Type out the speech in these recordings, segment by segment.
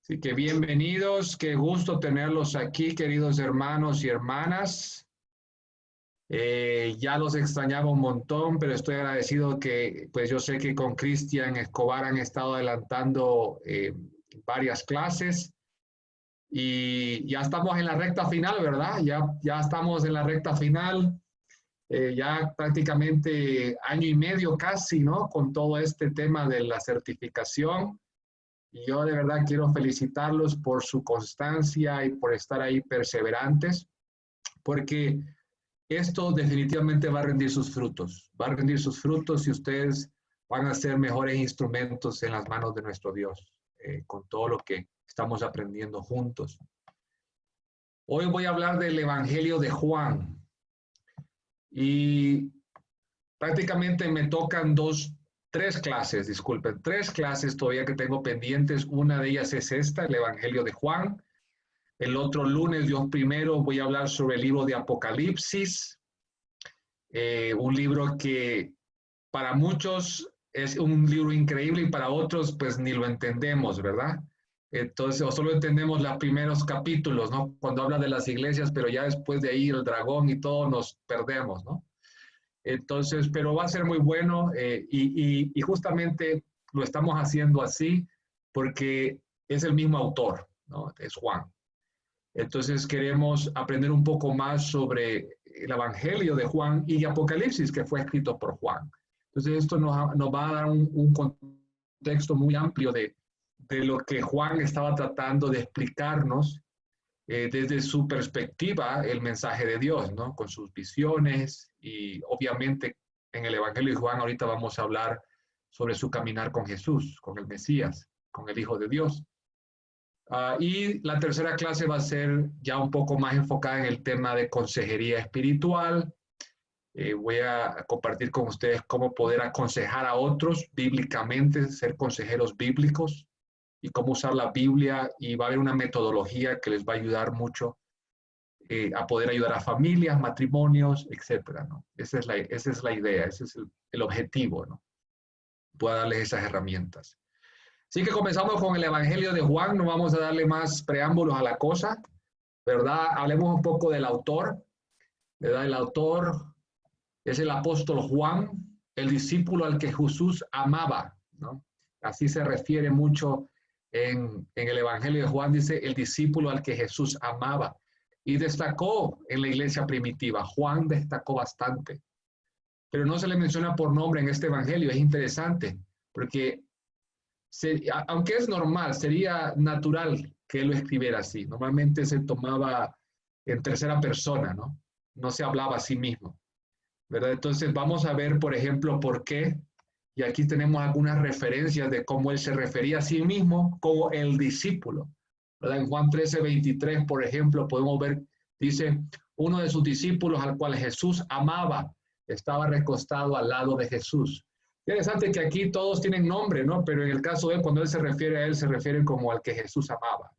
Así que bienvenidos, qué gusto tenerlos aquí, queridos hermanos y hermanas. Ya los extrañaba un montón, pero estoy agradecido que, pues yo sé que con Cristian Escobar han estado adelantando varias clases y ya estamos en la recta final, ¿verdad? Ya estamos en la recta final, ya prácticamente año y medio casi, ¿no? Con todo este tema de la certificación. Y yo de verdad quiero felicitarlos por su constancia y por estar ahí perseverantes, porque esto definitivamente va a rendir sus frutos. Va a rendir sus frutos y ustedes van a ser mejores instrumentos en las manos de nuestro Dios, con todo lo que estamos aprendiendo juntos. Hoy voy a hablar del Evangelio de Juan. Y prácticamente me tocan tres clases todavía que tengo pendientes. Una de ellas es esta, el Evangelio de Juan. El otro lunes, Dios primero, voy a hablar sobre el libro de Apocalipsis, un libro que para muchos es un libro increíble y para otros pues ni lo entendemos, ¿verdad? Entonces, o solo entendemos los primeros capítulos, ¿no? Cuando habla de las iglesias, pero ya después de ahí el dragón y todo nos perdemos, ¿no? Entonces, pero va a ser muy bueno y justamente lo estamos haciendo así porque es el mismo autor, ¿no? Es Juan. Entonces queremos aprender un poco más sobre el Evangelio de Juan y Apocalipsis que fue escrito por Juan. Entonces esto nos va a dar un contexto muy amplio de lo que Juan estaba tratando de explicarnos desde su perspectiva el mensaje de Dios, ¿no? Con sus visiones y obviamente en el Evangelio de Juan ahorita vamos a hablar sobre su caminar con Jesús, con el Mesías, con el Hijo de Dios. Y la tercera clase va a ser ya un poco más enfocada en el tema de consejería espiritual. Voy a compartir con ustedes cómo poder aconsejar a otros bíblicamente, ser consejeros bíblicos y cómo usar la Biblia, y va a haber una metodología que les va a ayudar mucho a poder ayudar a familias, matrimonios, etcétera, ¿no? Esa es la idea, ese es el objetivo, ¿no? Puedo darles esas herramientas. Así que comenzamos con el Evangelio de Juan, no vamos a darle más preámbulos a la cosa, ¿verdad? Hablemos un poco del autor, ¿verdad? El autor es el apóstol Juan, el discípulo al que Jesús amaba, ¿no? Así se refiere mucho en el Evangelio de Juan, dice el discípulo al que Jesús amaba. Y destacó en la iglesia primitiva. Juan destacó bastante. Pero no se le menciona por nombre en este Evangelio. Es interesante, porque aunque es normal, sería natural que él lo escribiera así. Normalmente se tomaba en tercera persona, ¿no? No se hablaba a sí mismo, ¿verdad? Entonces vamos a ver, por ejemplo, por qué. Y aquí tenemos algunas referencias de cómo él se refería a sí mismo como el discípulo, ¿verdad? En Juan 13:23, por ejemplo, podemos ver, dice, uno de sus discípulos al cual Jesús amaba, estaba recostado al lado de Jesús. Interesante que aquí todos tienen nombre, ¿no? Pero en el caso de él, cuando él se refiere a él, se refiere como al que Jesús amaba.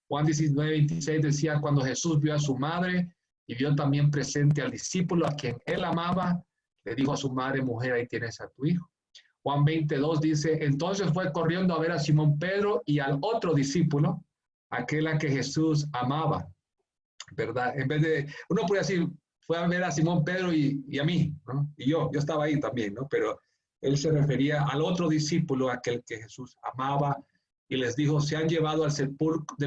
Juan 19:26 decía, cuando Jesús vio a su madre y vio también presente al discípulo a quien él amaba, le dijo a su madre, mujer, ahí tienes a tu hijo. Juan 22 dice, entonces fue corriendo a ver a Simón Pedro y al otro discípulo, aquel a que Jesús amaba, ¿verdad? En vez de, uno puede decir, fue a ver a Simón Pedro y a mí, ¿no? Y yo estaba ahí también, ¿no? Pero él se refería al otro discípulo, aquel que Jesús amaba, y les dijo, se han llevado del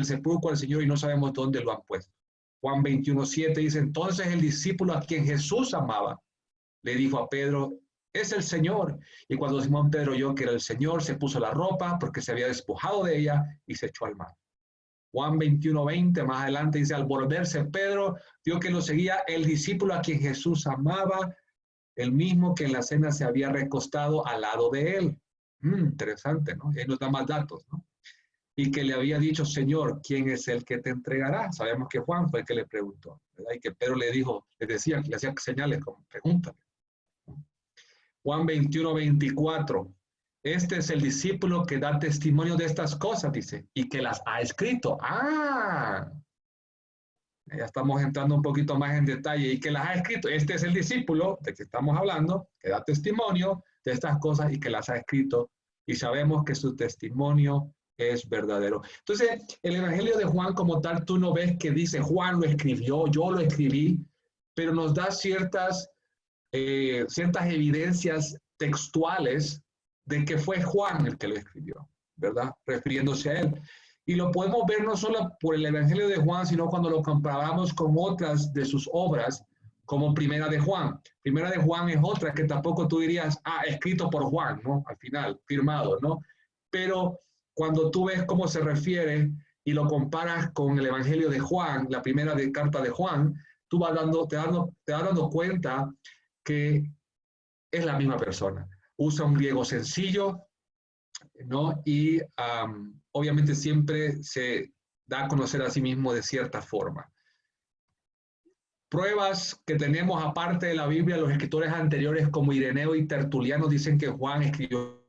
sepulcro al Señor y no sabemos dónde lo han puesto. Juan 21:7 dice, entonces el discípulo a quien Jesús amaba, le dijo a Pedro, es el Señor. Y cuando Simón Pedro oyó que era el Señor, se puso la ropa porque se había despojado de ella y se echó al mar. Juan 21:20, más adelante dice, al volverse Pedro, vio que lo seguía el discípulo a quien Jesús amaba, el mismo que en la cena se había recostado al lado de él. Interesante, ¿no? Él nos da más datos, ¿no? Y que le había dicho, Señor, ¿quién es el que te entregará? Sabemos que Juan fue el que le preguntó, ¿verdad? Y que Pedro le dijo, le decía, le hacía señales como, pregúntale. Juan 21:24. Este es el discípulo que da testimonio de estas cosas, dice, y que las ha escrito. Ya estamos entrando un poquito más en detalle, y que las ha escrito. Este es el discípulo de que estamos hablando, que da testimonio de estas cosas y que las ha escrito. Y sabemos que su testimonio es verdadero. Entonces, el Evangelio de Juan como tal, tú no ves que dice Juan lo escribió, yo lo escribí, pero nos da ciertas evidencias textuales de que fue Juan el que lo escribió, ¿verdad? Refiriéndose a él. Y lo podemos ver no solo por el Evangelio de Juan, sino cuando lo comparamos con otras de sus obras, como Primera de Juan. Primera de Juan es otra que tampoco tú dirías, escrito por Juan, ¿no? Al final, firmado, ¿no? Pero cuando tú ves cómo se refiere y lo comparas con el Evangelio de Juan, la primera carta de Juan, tú te vas dando cuenta que es la misma persona. Usa un griego sencillo, ¿no? Y obviamente siempre se da a conocer a sí mismo de cierta forma. Pruebas que tenemos aparte de la Biblia, los escritores anteriores como Ireneo y Tertuliano dicen que Juan escribió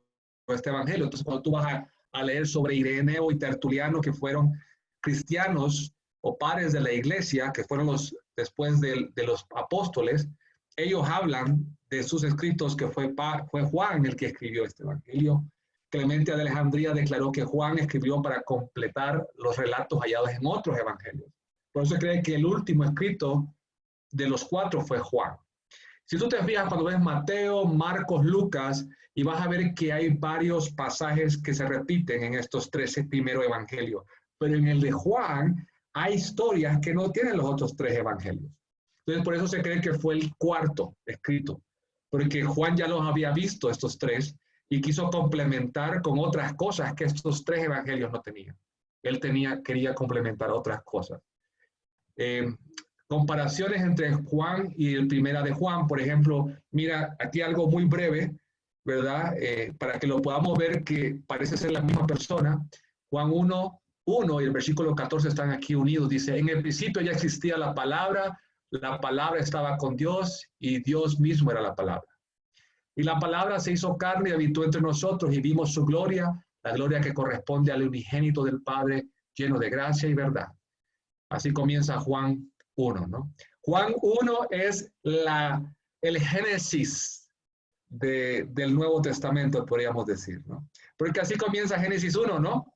este evangelio. Entonces, cuando tú vas a leer sobre Ireneo y Tertuliano, que fueron cristianos o pares de la iglesia, que fueron después de los apóstoles, ellos hablan de sus escritos que fue Juan el que escribió este evangelio. Clemente de Alejandría declaró que Juan escribió para completar los relatos hallados en otros evangelios. Por eso cree que el último escrito de los 4 fue Juan. Si tú te fijas cuando ves Mateo, Marcos, Lucas, y vas a ver que hay varios pasajes que se repiten en estos 13 primeros evangelios, pero en el de Juan hay historias que no tienen los otros 3 evangelios. Entonces por eso se cree que fue el 4 escrito, porque Juan ya los había visto estos 3 y quiso complementar con otras cosas que estos 3 evangelios no tenían. Él quería complementar otras cosas. Comparaciones entre Juan y el Primera de Juan, por ejemplo, mira, aquí algo muy breve, ¿verdad? Para que lo podamos ver que parece ser la misma persona. Juan 1 y el versículo 14 están aquí unidos. Dice, en el principio ya existía la palabra estaba con Dios y Dios mismo era la palabra. Y la palabra se hizo carne y habitó entre nosotros y vimos su gloria, la gloria que corresponde al unigénito del Padre, lleno de gracia y verdad. Así comienza Juan 1, ¿no? Juan 1 es el génesis del Nuevo Testamento, podríamos decir, ¿no? Porque así comienza Génesis 1, ¿no?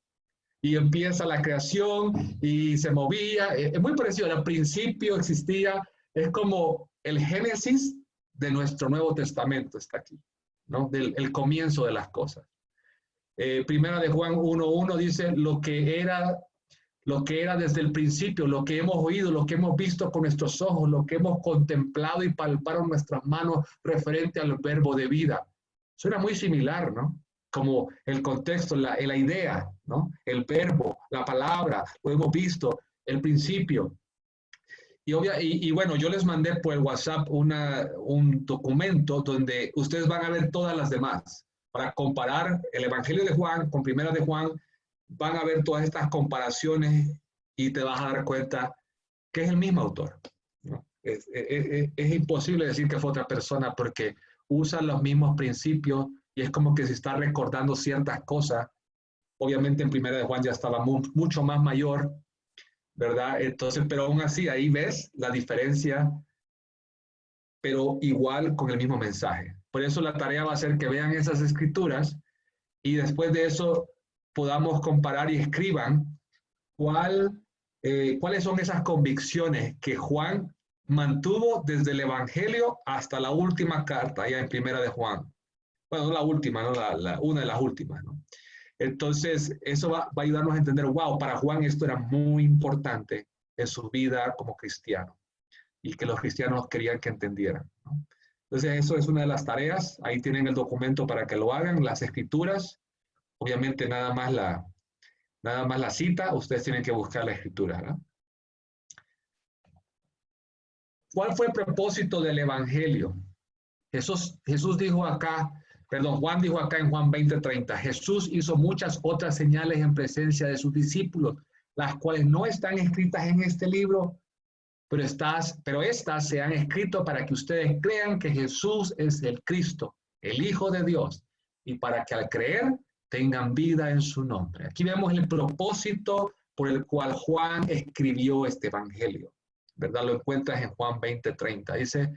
Y empieza la creación y se movía. Es muy parecido, al principio existía, es como el génesis de nuestro Nuevo Testamento está aquí, ¿no? El comienzo de las cosas. Primera de Juan 1:1 dice lo que era desde el principio, lo que hemos oído, lo que hemos visto con nuestros ojos, lo que hemos contemplado y palpado en nuestras manos referente al verbo de vida. Suena muy similar, ¿no? Como el contexto, la idea, ¿no? El verbo, la palabra, lo hemos visto, el principio. Y bueno, yo les mandé por el WhatsApp un documento donde ustedes van a ver todas las demás para comparar el Evangelio de Juan con Primera de Juan. Van a ver todas estas comparaciones y te vas a dar cuenta que es el mismo autor, ¿no? Es imposible decir que fue otra persona porque usa los mismos principios y es como que se está recordando ciertas cosas. Obviamente en Primera de Juan ya estaba mucho más mayor, ¿verdad? Entonces, pero aún así ahí ves la diferencia, pero igual con el mismo mensaje. Por eso la tarea va a ser que vean esas escrituras y después de eso podamos comparar y escriban cuáles son esas convicciones que Juan mantuvo desde el Evangelio hasta la última carta, ya en Primera de Juan. Bueno, no la última, ¿no? Una de las últimas, ¿no? Entonces, eso va a ayudarnos a entender, wow, para Juan esto era muy importante en su vida como cristiano y que los cristianos querían que entendieran, ¿no? Entonces, eso es una de las tareas. Ahí tienen el documento para que lo hagan, las escrituras. Obviamente, nada más la cita, ustedes tienen que buscar la escritura, ¿no? ¿Cuál fue el propósito del Evangelio? Jesús dijo acá, Juan dijo acá en Juan 20:30, Jesús hizo muchas otras señales en presencia de sus discípulos, las cuales no están escritas en este libro, pero estas se han escrito para que ustedes crean que Jesús es el Cristo, el Hijo de Dios, y para que al creer tengan vida en su nombre. Aquí vemos el propósito por el cual Juan escribió este evangelio, ¿verdad? Lo encuentras en Juan 20:30. Dice,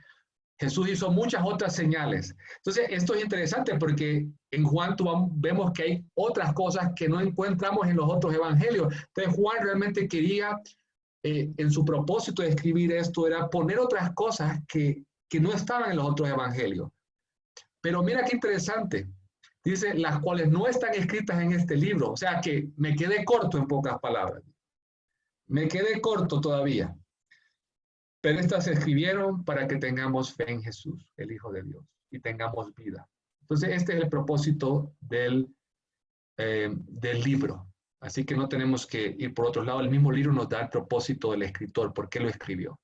Jesús hizo muchas otras señales. Entonces, esto es interesante porque en Juan vemos que hay otras cosas que no encontramos en los otros evangelios. Entonces, Juan realmente quería, en su propósito de escribir esto, era poner otras cosas que no estaban en los otros evangelios. Pero mira qué interesante. Dice, las cuales no están escritas en este libro. O sea que me quedé corto en pocas palabras. Me quedé corto todavía. Pero estas se escribieron para que tengamos fe en Jesús, el Hijo de Dios, y tengamos vida. Entonces, este es el propósito del libro. Así que no tenemos que ir por otro lado. El mismo libro nos da el propósito del escritor, por qué lo escribió.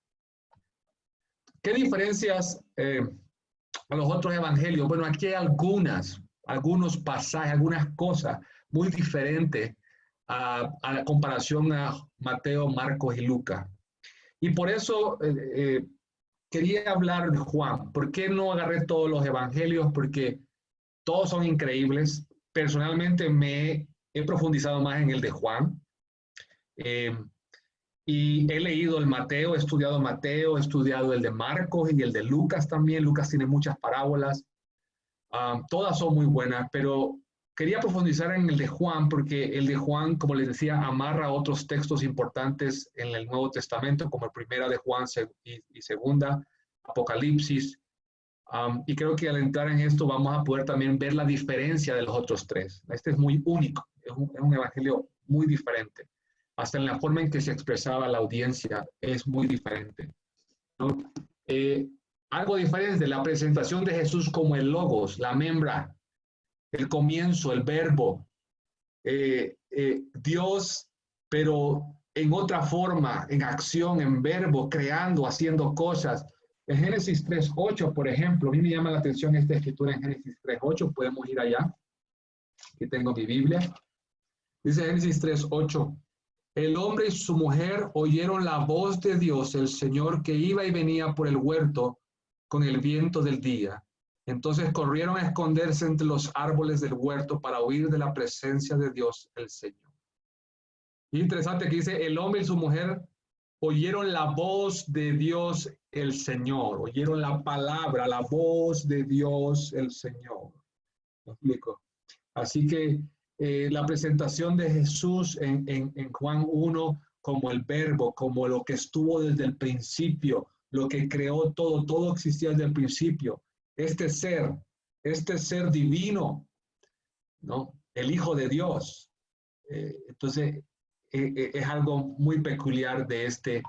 ¿Qué diferencias a los otros evangelios? Bueno, aquí hay algunos pasajes, algunas cosas muy diferentes a la comparación a Mateo, Marcos y Lucas. Y por eso quería hablar de Juan. ¿Por qué no agarré todos los evangelios? Porque todos son increíbles. Personalmente me he profundizado más en el de Juan. Y he leído el Mateo, he estudiado el de Marcos y el de Lucas también. Lucas tiene muchas parábolas. Todas son muy buenas, pero quería profundizar en el de Juan porque el de Juan, como les decía, amarra otros textos importantes en el Nuevo Testamento, como el primera de Juan y segunda, Apocalipsis. Y creo que al entrar en esto vamos a poder también ver la diferencia de los otros tres. Este es muy único, es un evangelio muy diferente. Hasta en la forma en que se expresaba la audiencia es muy diferente, ¿no? Algo diferente, la presentación de Jesús como el Logos, la membra, el comienzo, el verbo, Dios, pero en otra forma, en acción, en verbo, creando, haciendo cosas. En Génesis 3:8, por ejemplo, a mí me llama la atención esta escritura en Génesis 3:8, podemos ir allá, aquí tengo mi Biblia. Dice Génesis 3:8, el hombre y su mujer oyeron la voz de Dios, el Señor, que iba y venía por el huerto con el viento del día. Entonces corrieron a esconderse entre los árboles del huerto para huir de la presencia de Dios, el Señor. Y interesante que dice, el hombre y su mujer oyeron la voz de Dios, el Señor. Oyeron la palabra, la voz de Dios, el Señor. ¿Me explico? Así que la presentación de Jesús en Juan 1 como el verbo, como lo que estuvo desde el principio, lo que creó todo, todo existía desde el principio. Este ser divino, ¿no? El Hijo de Dios. Entonces, es algo muy peculiar de este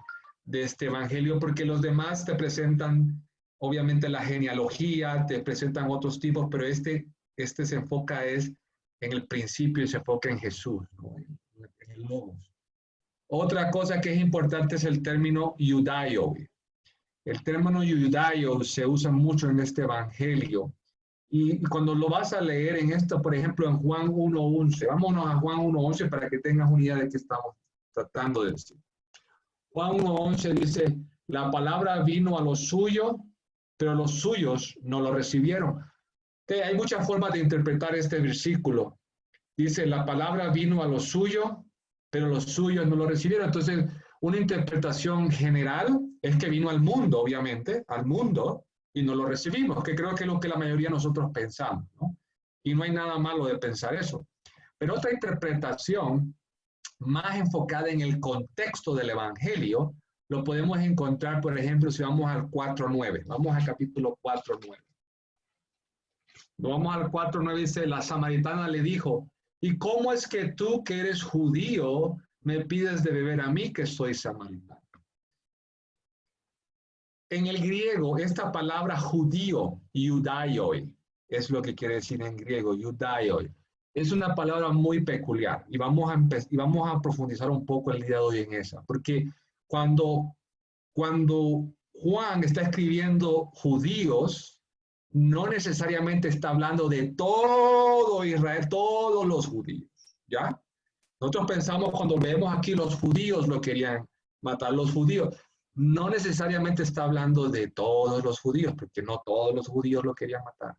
evangelio, porque los demás te presentan, obviamente, la genealogía, te presentan otros tipos, pero este se enfoca en el principio y se enfoca en Jesús, ¿no? En el Logos. Otra cosa que es importante es el término Judaio. El término Judaio se usa mucho en este evangelio. Y cuando lo vas a leer en esto, por ejemplo, en Juan 1:11, vámonos a Juan 1:11 para que tengas una idea de qué estamos tratando de decir. Juan 1:11 dice, la palabra vino a los suyos, pero los suyos no lo recibieron. Entonces, hay muchas formas de interpretar este versículo. Dice, la palabra vino a los suyos, pero los suyos no lo recibieron. Entonces, una interpretación general es que vino al mundo, obviamente, al mundo, y no lo recibimos, que creo que es lo que la mayoría de nosotros pensamos, ¿no? Y no hay nada malo de pensar eso. Pero otra interpretación más enfocada en el contexto del Evangelio, lo podemos encontrar, por ejemplo, si vamos al 4:9. Vamos al capítulo 4:9. Vamos al 4:9, dice, la samaritana le dijo, ¿y cómo es que tú, que eres judío, me pides de beber a mí, que soy samaritano? En el griego, esta palabra judío, judaioi, es lo que quiere decir en griego, judaioi. Es una palabra muy peculiar y vamos a profundizar un poco el día de hoy en esa, porque cuando Juan está escribiendo judíos, no necesariamente está hablando de todo Israel, todos los judíos, ¿ya? Nosotros pensamos cuando vemos aquí los judíos lo querían matar, los judíos. No necesariamente está hablando de todos los judíos, porque no todos los judíos lo querían matar.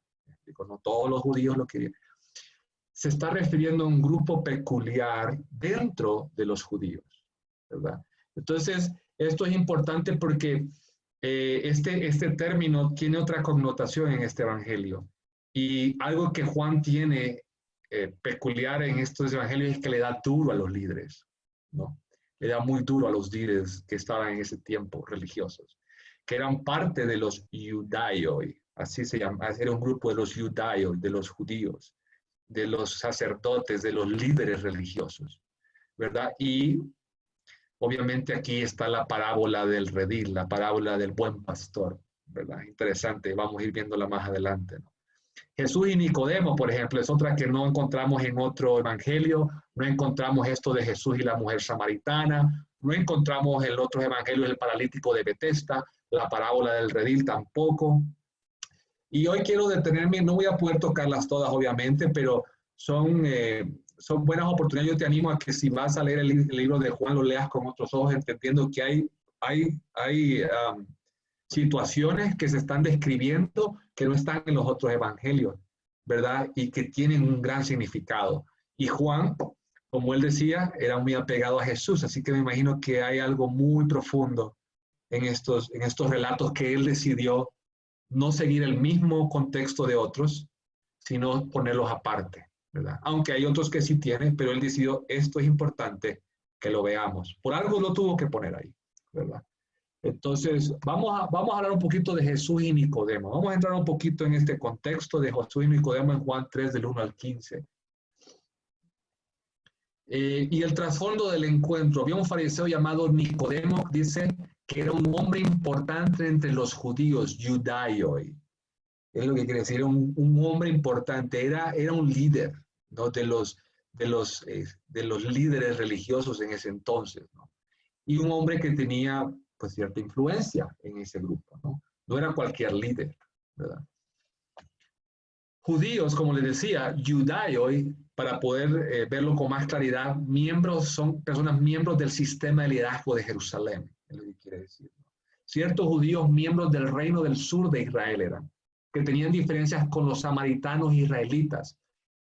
No todos los judíos lo querían. Se está refiriendo a un grupo peculiar dentro de los judíos, ¿verdad? Entonces, esto es importante porque este término tiene otra connotación en este evangelio. Y algo que Juan tiene peculiar en estos evangelios es que le da duro a los líderes, ¿no? Le da muy duro a los líderes que estaban en ese tiempo religiosos, que eran parte de los judaioi, así se llama, era un grupo de los judaioi, de los judíos, de los sacerdotes, de los líderes religiosos, ¿verdad? Y obviamente aquí está la parábola del redil, la parábola del buen pastor, ¿verdad? Interesante, vamos a ir viéndola más adelante, ¿no? Jesús y Nicodemo, por ejemplo, es otra que no encontramos en otro evangelio, no encontramos esto de Jesús y la mujer samaritana, no encontramos en otros evangelios el paralítico de Betesda, la parábola del redil tampoco. Y hoy quiero detenerme, no voy a poder tocarlas todas obviamente, pero son buenas oportunidades. Yo te animo a que si vas a leer el libro de Juan, lo leas con otros ojos, entendiendo que hay situaciones que se están describiendo que no están en los otros evangelios, ¿verdad? Y que tienen un gran significado. Y Juan, como él decía, era muy apegado a Jesús, así que me imagino que hay algo muy profundo en estos relatos que él decidió no seguir el mismo contexto de otros, sino ponerlos aparte, ¿verdad? Aunque hay otros que sí tienen, pero él decidió, esto es importante que lo veamos. Por algo lo tuvo que poner ahí, ¿verdad? Entonces, vamos a hablar un poquito de Jesús y Nicodemo. Vamos a entrar un poquito en este contexto de Jesús y Nicodemo en Juan 3, del 1 al 15. Y el trasfondo del encuentro. Había un fariseo llamado Nicodemo, dice que era un hombre importante entre los judíos, judaioi. Es lo que quiere decir, un hombre importante, era un líder, ¿no? de los líderes religiosos en ese entonces, ¿no? Y un hombre que tenía pues cierta influencia en ese grupo, ¿no? No era cualquier líder, ¿verdad? Judíos, como les decía, judaioi, para poder verlo con más claridad, son personas miembros del sistema de liderazgo de Jerusalén, es lo que quiere decir, ¿no? Ciertos judíos miembros del reino del sur de Israel eran, que tenían diferencias con los samaritanos israelitas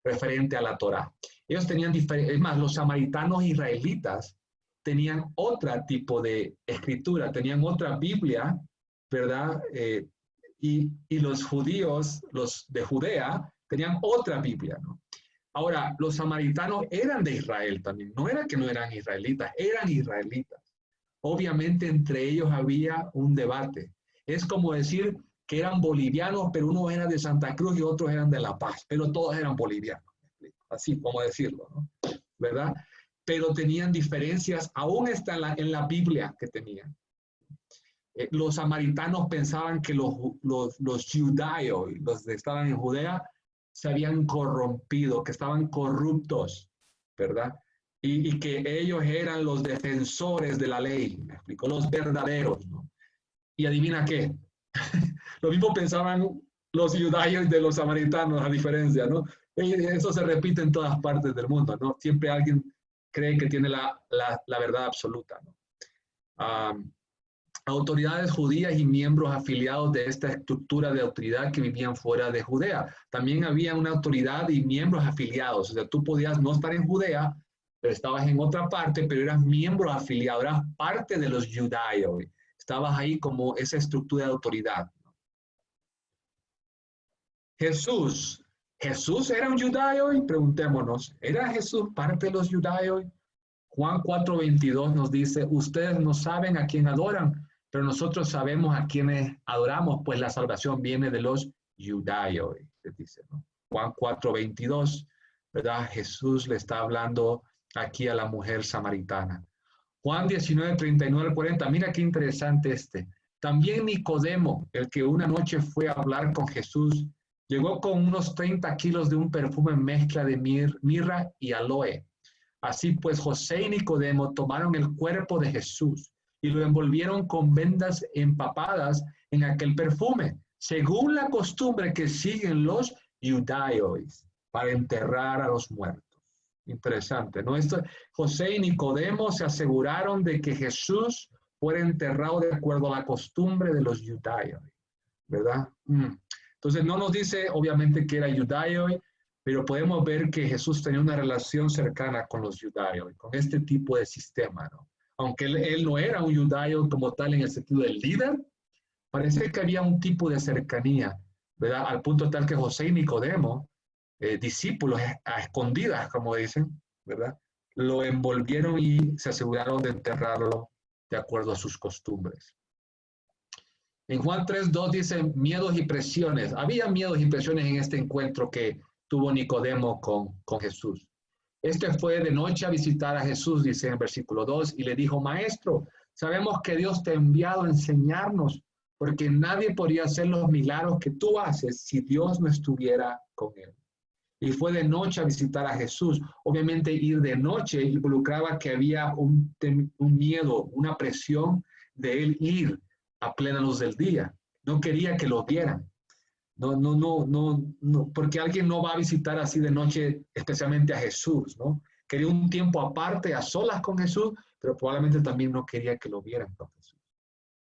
referente a la Torá. Ellos tenían diferencias, es más, los samaritanos israelitas tenían otro tipo de escritura, tenían otra Biblia, ¿verdad? Y los judíos, los de Judea, tenían otra Biblia, ¿no? Ahora, los samaritanos eran de Israel también, no era que no eran israelitas, eran israelitas. Obviamente entre ellos había un debate. Es como decir que eran bolivianos, pero unos eran de Santa Cruz y otros eran de La Paz, pero todos eran bolivianos. Así como decirlo, ¿no? ¿Verdad? Pero tenían diferencias, aún está en la Biblia que tenían. Los samaritanos pensaban que los judaios, los que estaban en Judea, se habían corrompido, que estaban corruptos, ¿verdad? Y que ellos eran los defensores de la ley, me explico, los verdaderos, ¿no? Y adivina qué, lo mismo pensaban los judaios de los samaritanos, a diferencia, ¿no? Y eso se repite en todas partes del mundo, ¿no? Siempre alguien cree que tiene la verdad absoluta, ¿no? Autoridades judías y miembros afiliados de esta estructura de autoridad que vivían fuera de Judea. También había una autoridad y miembros afiliados. O sea, tú podías no estar en Judea, pero estabas en otra parte, pero eras miembro afiliado, eras parte de los judaios. Estabas ahí como esa estructura de autoridad. Jesús era un judaico, y preguntémonos, ¿era Jesús parte de los judaios? Juan 4:22 nos dice, ustedes no saben a quién adoran, pero nosotros sabemos a quienes adoramos, pues la salvación viene de los judaios, dice, ¿no? Juan 4:22, ¿verdad? Jesús le está hablando aquí a la mujer samaritana. Juan 19:39 al 40, mira qué interesante este. También Nicodemo, el que una noche fue a hablar con Jesús, llegó con unos 30 kilos de un perfume mezcla de mirra y aloe. Así pues, José y Nicodemo tomaron el cuerpo de Jesús y lo envolvieron con vendas empapadas en aquel perfume, según la costumbre que siguen los judaios para enterrar a los muertos. Interesante, ¿no? José y Nicodemo se aseguraron de que Jesús fuera enterrado de acuerdo a la costumbre de los judaios, ¿verdad? Entonces no nos dice obviamente que era judaios, pero podemos ver que Jesús tenía una relación cercana con los judaios, con este tipo de sistema, ¿no? Aunque él no era un judío como tal en el sentido del líder, Parece que había un tipo de cercanía, ¿verdad? Al punto tal que José y Nicodemo, discípulos a escondidas, como dicen, ¿verdad? Lo envolvieron y se aseguraron de enterrarlo de acuerdo a sus costumbres. En Juan 3:2 dice miedos y presiones. Había miedos y presiones en este encuentro que tuvo Nicodemo con Jesús. Este fue de noche a visitar a Jesús, dice en versículo 2, y le dijo, Maestro, sabemos que Dios te ha enviado a enseñarnos, porque nadie podría hacer los milagros que tú haces si Dios no estuviera con él. Y fue de noche a visitar a Jesús. Obviamente ir de noche involucraba que había un miedo, una presión de él ir a plena luz del día. No quería que lo vieran. No, porque alguien no va a visitar así de noche, especialmente a Jesús, ¿no? Quería un tiempo aparte, a solas con Jesús, pero probablemente también no quería que lo vieran con Jesús.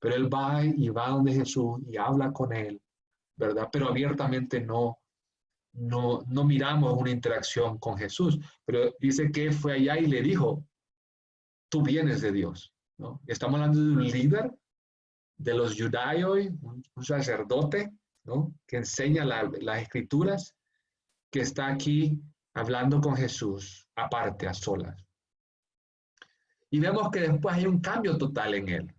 Pero él va y va donde Jesús y habla con él, ¿verdad? Pero abiertamente no miramos una interacción con Jesús, pero dice que fue allá y le dijo, tú vienes de Dios, ¿no? Estamos hablando de un líder de los judaios, un sacerdote, ¿no? Que enseña las escrituras, que está aquí hablando con Jesús, aparte, a solas. Y vemos que después hay un cambio total en él,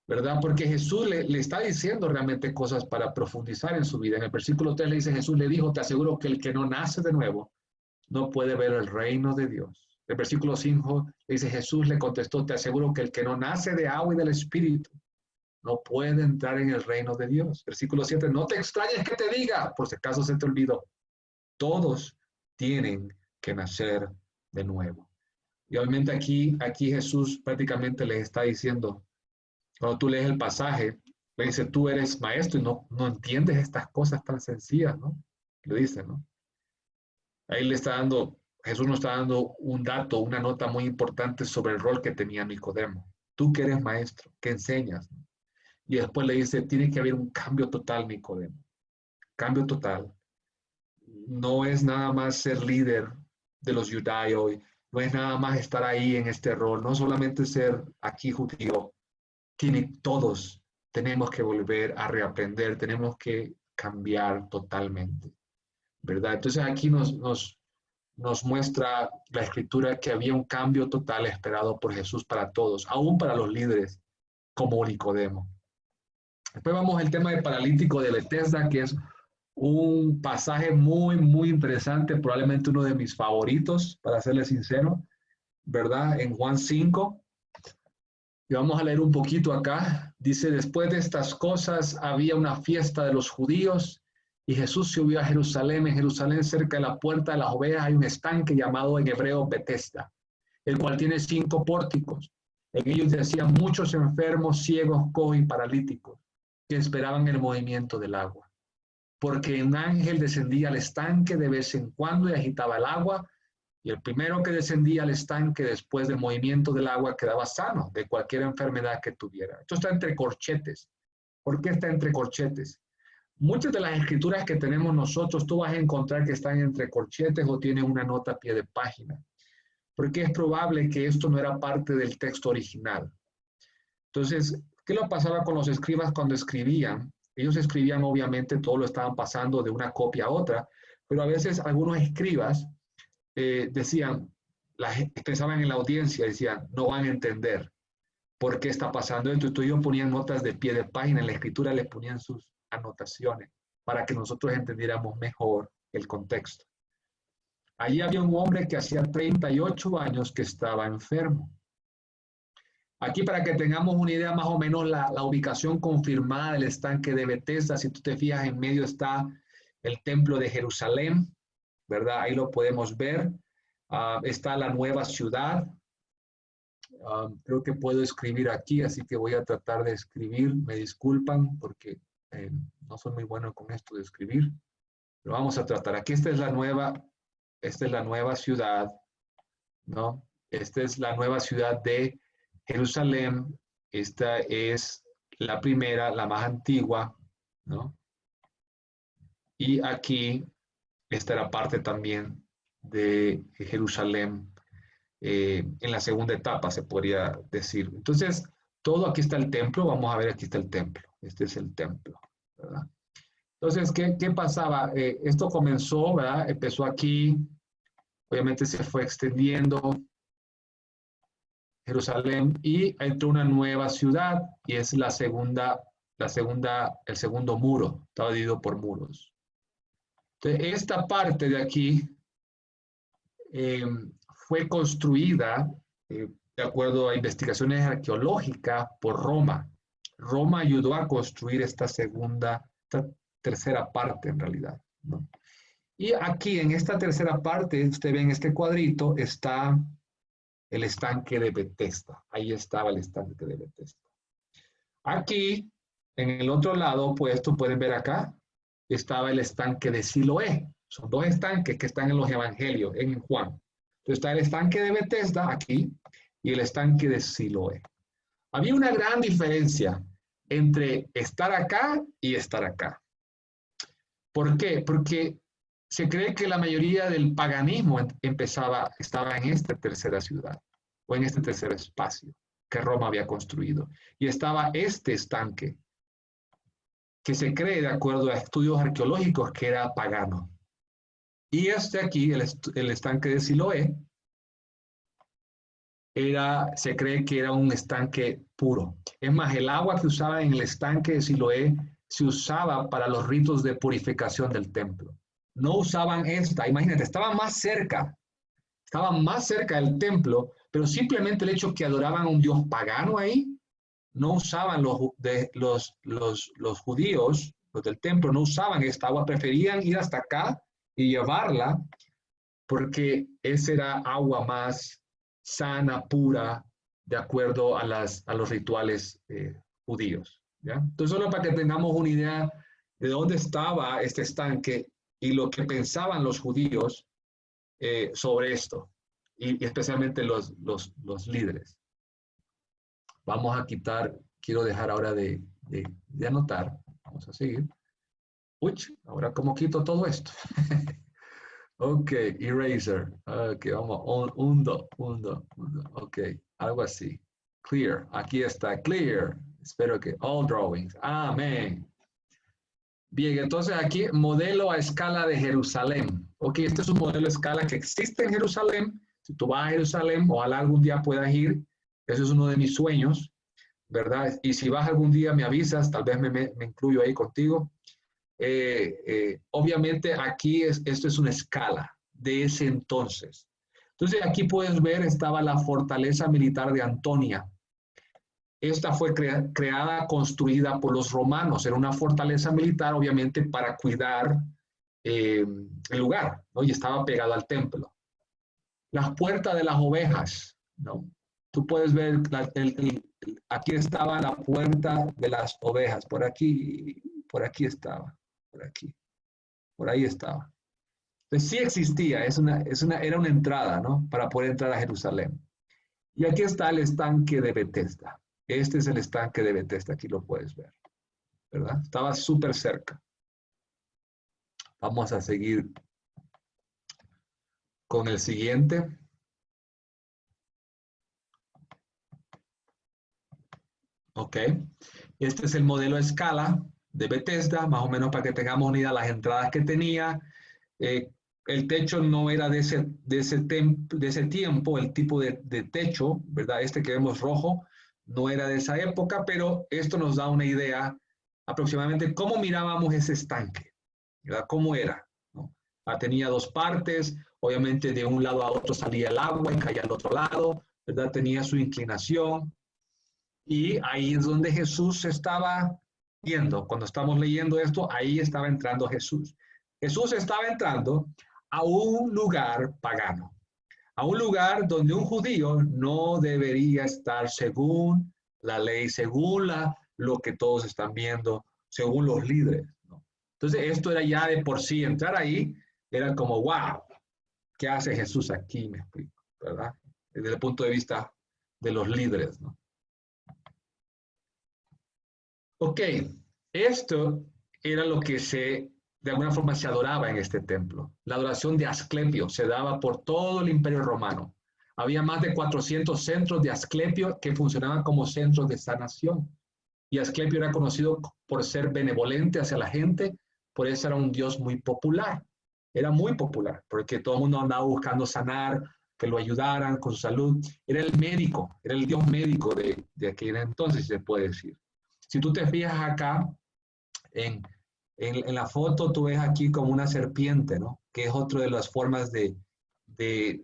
¿verdad? Porque Jesús le está diciendo realmente cosas para profundizar en su vida. En el versículo 3 le dice, Jesús le dijo, te aseguro que el que no nace de nuevo no puede ver el reino de Dios. El versículo 5 le dice, Jesús le contestó, te aseguro que el que no nace de agua y del Espíritu no puede entrar en el reino de Dios. Versículo 7, no te extrañes que te diga, por si acaso se te olvidó, todos tienen que nacer de nuevo. Y obviamente aquí Jesús prácticamente les está diciendo, cuando tú lees el pasaje, le dice, tú eres maestro y no entiendes estas cosas tan sencillas, ¿no? Lo dice, ¿no? Ahí le está dando, Jesús nos está dando un dato, una nota muy importante sobre el rol que tenía Nicodemo. Tú que eres maestro, que enseñas, ¿no? Y después le dice, tiene que haber un cambio total, Nicodemo. Cambio total. No es nada más ser líder de los judíos, no es nada más estar ahí en este rol, no solamente ser aquí judío, todos tenemos que volver a reaprender, tenemos que cambiar totalmente, ¿verdad? Entonces aquí nos muestra la escritura que había un cambio total esperado por Jesús para todos, aún para los líderes como Nicodemo. Después vamos al tema del paralítico de Betesda, que es un pasaje muy interesante, probablemente uno de mis favoritos, para serle sincero, ¿verdad? En Juan 5, y vamos a leer un poquito acá. Dice, después de estas cosas había una fiesta de los judíos y Jesús subió a Jerusalén. En Jerusalén, cerca de la puerta de las ovejas, hay un estanque llamado en hebreo Betesda, el cual tiene 5 pórticos. En ellos yacían muchos enfermos, ciegos, cojos y paralíticos, que esperaban el movimiento del agua. Porque un ángel descendía al estanque de vez en cuando y agitaba el agua, y el primero que descendía al estanque después del movimiento del agua quedaba sano de cualquier enfermedad que tuviera. Esto está entre corchetes. ¿Por qué está entre corchetes? Muchas de las escrituras que tenemos nosotros, tú vas a encontrar que están entre corchetes o tienen una nota a pie de página, porque es probable que esto no era parte del texto original. Entonces, ¿qué lo pasaba con los escribas cuando escribían? Ellos escribían, obviamente, todo lo estaban pasando de una copia a otra, pero a veces algunos escribas decían, pensaban en la audiencia, decían, no van a entender por qué está pasando esto. Entonces ellos ponían notas de pie de página, en la escritura les ponían sus anotaciones para que nosotros entendiéramos mejor el contexto. Allí había un hombre que hacía 38 años que estaba enfermo. Aquí para que tengamos una idea más o menos la ubicación confirmada del estanque de Betesda, si tú te fijas en medio está el templo de Jerusalén, ¿verdad? Ahí lo podemos ver. Está la nueva ciudad. Creo que puedo escribir aquí, así que voy a tratar de escribir. Me disculpan porque no soy muy bueno con esto de escribir. Pero vamos a tratar. Aquí esta es la nueva ciudad, ¿no? Esta es la nueva ciudad de Jerusalén. Esta es la primera, la más antigua, ¿no? Y aquí esta era parte también de Jerusalén en la segunda etapa, se podría decir. Entonces, todo aquí está el templo. Vamos a ver, aquí está el templo. Este es el templo, ¿verdad? Entonces, ¿qué pasaba? Esto comenzó, ¿verdad? Empezó aquí, obviamente se fue extendiendo Jerusalén y entró una nueva ciudad y es el segundo muro, estaba dividido por muros. Entonces, esta parte de aquí eh, fue construida, de acuerdo a investigaciones arqueológicas, por Roma. Roma ayudó a construir esta tercera parte en realidad, ¿no? Y aquí en esta tercera parte, usted ve en este cuadrito, está el estanque de Bethesda. Ahí estaba el estanque de Bethesda. Aquí, en el otro lado opuesto, pueden ver acá, estaba el estanque de Siloé. Son dos estanques que están en los evangelios, en Juan. Entonces está el estanque de Bethesda aquí y el estanque de Siloé. Había una gran diferencia entre estar acá y estar acá. ¿Por qué? Porque se cree que la mayoría del paganismo estaba en esta tercera ciudad o en este tercer espacio que Roma había construido. Y estaba este estanque, que se cree, de acuerdo a estudios arqueológicos, que era pagano. Y este aquí, el estanque de Siloé, se cree que era un estanque puro. Es más, el agua que usaba en el estanque de Siloé se usaba para los ritos de purificación del templo. No usaban esta, imagínate, estaban más cerca del templo, pero simplemente el hecho que adoraban a un dios pagano ahí, no usaban los judíos, los del templo, no usaban esta agua, preferían ir hasta acá y llevarla porque esa era agua más sana, pura, de acuerdo a los rituales judíos, ¿ya? Entonces, solo para que tengamos una idea de dónde estaba este estanque y lo que pensaban los judíos sobre esto, y especialmente los líderes. Vamos a quitar, quiero dejar ahora de anotar, vamos a seguir. Uy, ahora ¿cómo quito todo esto? Ok, eraser. Ok, vamos, undo. Ok, algo así. Clear, aquí está, clear. Espero que all drawings. Amén. Bien, entonces aquí modelo a escala de Jerusalén. Ok, este es un modelo a escala que existe en Jerusalén. Si tú vas a Jerusalén, ojalá algún día puedas ir. Eso es uno de mis sueños, ¿verdad? Y si vas algún día me avisas, tal vez me incluyo ahí contigo. Obviamente aquí esto es una escala de ese entonces. Entonces aquí puedes ver, estaba la fortaleza militar de Antonia. Esta fue creada, construida por los romanos. Era una fortaleza militar, obviamente, para cuidar el lugar, ¿no? Y estaba pegado al templo. Las puertas de las ovejas, ¿no? Tú puedes ver, aquí estaba la puerta de las ovejas, por aquí estaba, por ahí estaba. Entonces sí existía, era una entrada, ¿no? Para poder entrar a Jerusalén. Y aquí está el estanque de Bethesda. Este es el estanque de Bethesda, aquí lo puedes ver, ¿verdad? Estaba súper cerca. Vamos a seguir con el siguiente. Ok. Este es el modelo a escala de Bethesda, más o menos para que tengamos una idea de las entradas que tenía. El techo no era de ese tiempo, el tipo de techo, ¿verdad? Este que vemos rojo, no era de esa época, pero esto nos da una idea aproximadamente cómo mirábamos ese estanque, ¿verdad? ¿Cómo era? ¿No? Tenía dos partes, obviamente de un lado a otro salía el agua y caía al otro lado, ¿verdad? Tenía su inclinación y ahí es donde Jesús estaba yendo. Cuando estamos leyendo esto, ahí estaba entrando Jesús. Jesús estaba entrando a un lugar pagano, a un lugar donde un judío no debería estar según la ley, según lo que todos están viendo, según los líderes, ¿no? Entonces, esto era ya de por sí, entrar ahí era como, wow, ¿qué hace Jesús aquí? Me explico, ¿verdad? Desde el punto de vista de los líderes, ¿no? Ok, esto era lo que de alguna forma se adoraba en este templo. La adoración de Asclepio se daba por todo el Imperio Romano. Había más de 400 centros de Asclepio que funcionaban como centros de sanación. y Asclepio era conocido por ser benevolente hacia la gente, por eso era un dios muy popular. Era muy popular, porque todo el mundo andaba buscando sanar, que lo ayudaran con su salud. Era el médico, era el dios médico de aquel entonces, se puede decir. Si tú te fijas acá, en la foto tú ves aquí como una serpiente, ¿no? Que es otra de las formas de, de